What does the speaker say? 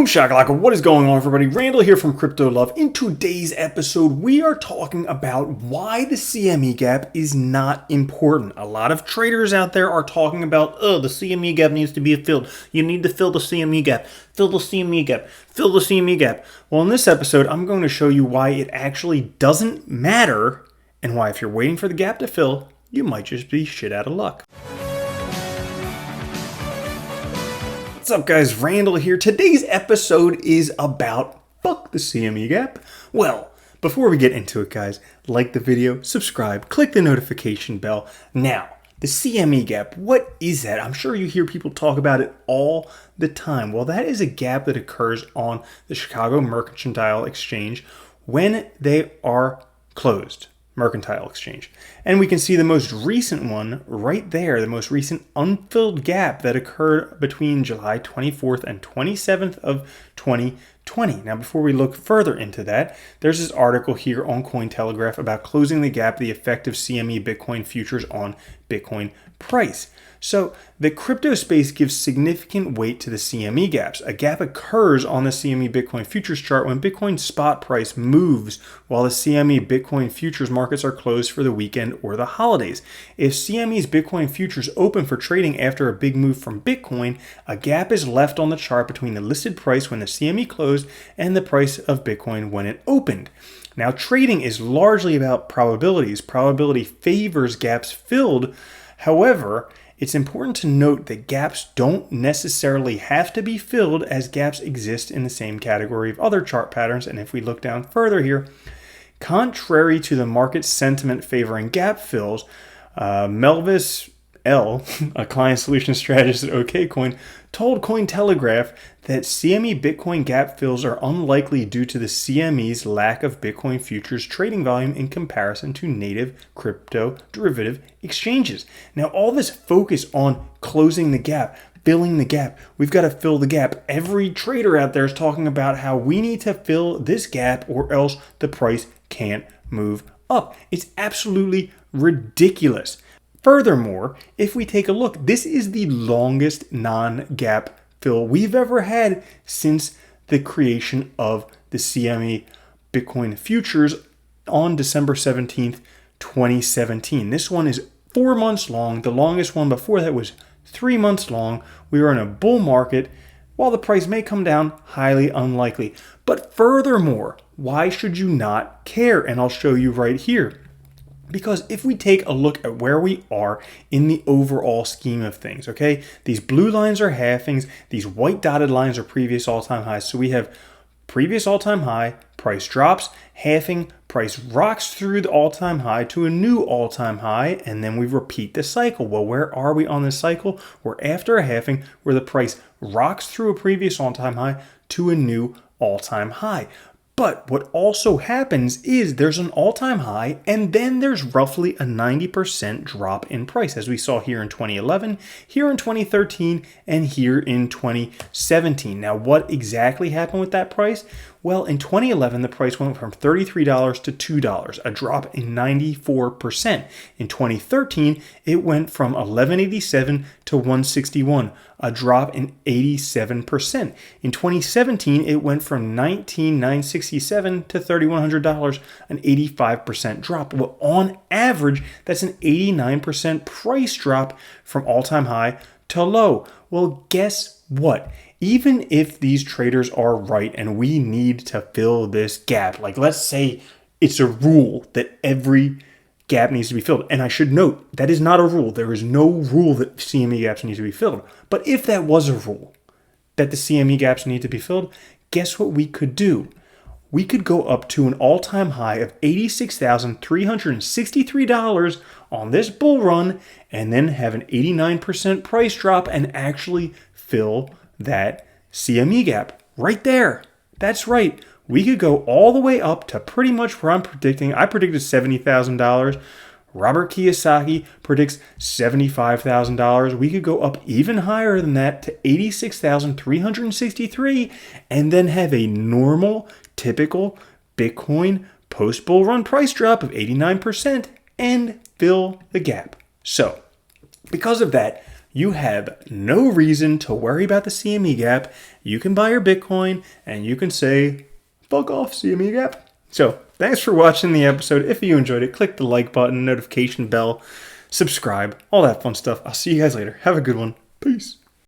Boom shakalaka, what is going on everybody? Randall here from Crypto Love. In today's episode, we are talking about why the CME gap is not important. A lot of traders out there are talking about, the CME gap needs to be filled. You need to fill the CME gap. Fill the CME gap. Fill the CME gap. Well, in this episode, I'm going to show you why it actually doesn't matter and why if you're waiting for the gap to fill, you might just be shit out of luck. What's up guys, Randall here. Today's episode is about fuck the CME gap. Well, before we get into it guys, like the video, subscribe, click the notification bell. Now, the CME gap, what is that? I'm sure you hear people talk about it all the time. Well, that is a gap that occurs on the Chicago Mercantile Exchange when they are closed. Mercantile Exchange. And we can see the most recent one right there, the most recent unfilled gap that occurred between July 24th and 27th of 2020. Now, before we look further into that, there's this article here on Cointelegraph about closing the gap, the effect of CME Bitcoin futures on Bitcoin price. So the crypto space gives significant weight to the CME gaps. A gap occurs on the CME Bitcoin futures chart when Bitcoin spot price moves while the CME Bitcoin futures markets are closed for the weekend or the holidays. If CME's Bitcoin futures open for trading after a big move from Bitcoin, a gap is left on the chart between the listed price when the CME closed and the price of Bitcoin when it opened. Now, trading is largely about probabilities. Probability favors gaps filled. However, it's important to note that gaps don't necessarily have to be filled, as gaps exist in the same category of other chart patterns. And if we look down further here, contrary to the market sentiment favoring gap fills, Melvis L, a client solution strategist at OKCoin, told Cointelegraph that CME Bitcoin gap fills are unlikely due to the CME's lack of Bitcoin futures trading volume in comparison to native crypto derivative exchanges. Now, all this focus on closing the gap, filling the gap, we've got to fill the gap. Every trader out there is talking about how we need to fill this gap or else the price can't move up. It's absolutely ridiculous. Furthermore, if we take a look, this is the longest non-gap fill we've ever had since the creation of the CME Bitcoin futures on December 17th, 2017. This one is 4 months long. The longest one before that was 3 months long. We are in a bull market. While the price may come down, highly unlikely. But furthermore, why should you not care? And I'll show you right here. Because if we take a look at where we are in the overall scheme of things, okay, these blue lines are halvings, these white dotted lines are previous all-time highs. So we have previous all-time high, price drops, halving, price rocks through the all-time high to a new all-time high, and then we repeat the cycle. Well, where are we on this cycle? We're after a halving where the price rocks through a previous all-time high to a new all-time high. But what also happens is there's an all-time high and then there's roughly a 90% drop in price, as we saw here in 2011, here in 2013, and here in 2017. Now, what exactly happened with that price? Well, in 2011, the price went from $33 to $2, a drop in 94%. In 2013, it went from $11.87 to $161, a drop in 87%. In 2017, it went from $19,967 to $3,100, an 85% drop. Well, on average, that's an 89% price drop from all-time high to low. Well, guess what? Even if these traders are right and we need to fill this gap, like let's say it's a rule that every gap needs to be filled. And I should note, that is not a rule. There is no rule that CME gaps need to be filled. But if that was a rule that the CME gaps need to be filled, guess what we could do? We could go up to an all-time high of $86,363 on this bull run and then have an 89% price drop and actually fill that CME gap right there. That's right. We could go all the way up to pretty much where I'm predicting. I predicted $70,000. Robert Kiyosaki predicts $75,000. We could go up even higher than that to $86,363 and then have a normal, typical Bitcoin post-bull run price drop of 89% and fill the gap. So, because of that, you have no reason to worry about the CME gap. You can buy your Bitcoin and you can say, fuck off, CME gap. So thanks for watching the episode. If you enjoyed it, click the like button, notification bell, subscribe, all that fun stuff. I'll see you guys later. Have a good one. Peace.